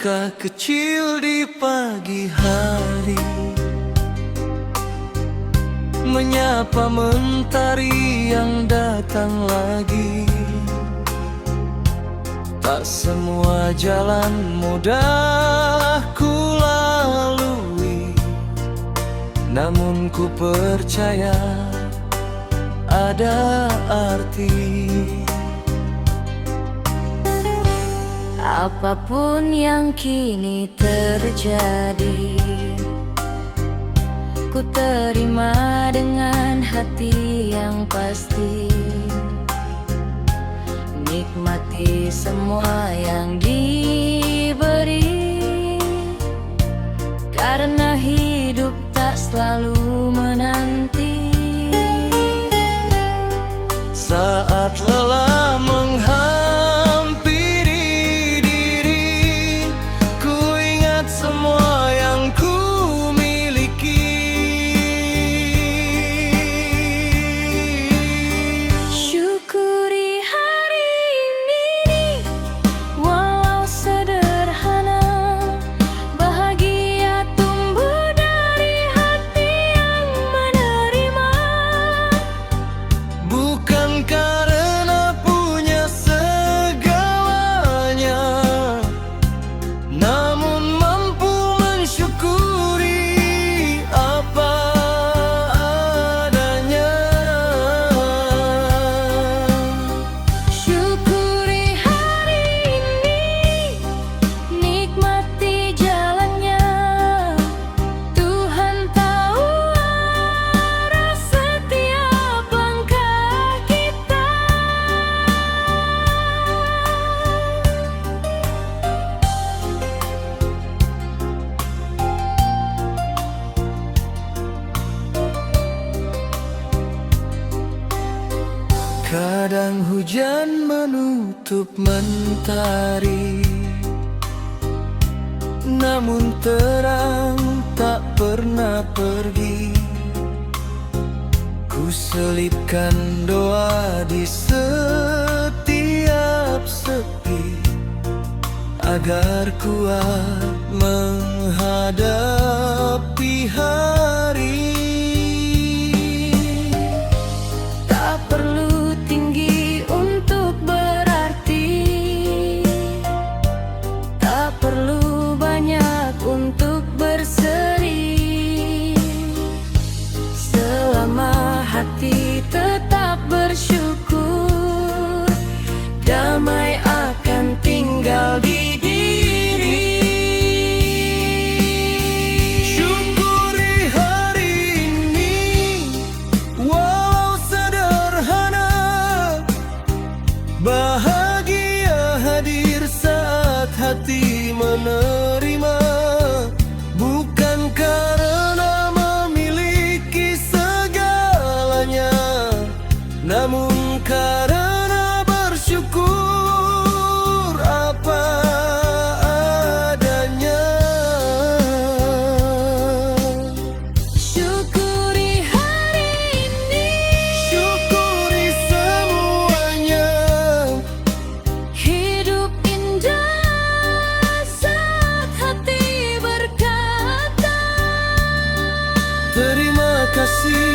langkah kecil di pagi hari, menyapa mentari yang datang lagi. Tak semua jalan mudah ku lalui, namun ku percaya ada arti. Apapun yang kini terjadi, ku terima dengan hati yang pasti. Nikmati semua yang diberi, karena hidup tak selalu menanti. Saat lelah menghampiri diri, ku ingat semua yang ku miliki. Syukuri hari ini, walau sederhana. Bahagia tumbuh dari hati yang menerima. Bukan karena punya segalanya, namun mampu mensyukuri apa adanya. Syukuri hari ini, nikmati jalannya. Tuhan tahu arah setiap langkah kita. Kadang hujan menutup mentari, namun terang tak pernah pergi. Ku selipkan doa di setiap sepi, agar kuat menghadapi hari. Tak perlu tinggi untuk berarti, tak perlu banyak untuk berseri. Selama hati tetap bersyukur, damai akan tinggal di diri. Syukuri hari ini, walau sederhana. Bahagia hadir saat hati menerima. Bukan karena memiliki segalanya, namun karena bersyukur apa adanya. Syukuri hari ini, Syukuri semuanya. hidup indah saat hati berkata. Terima kasih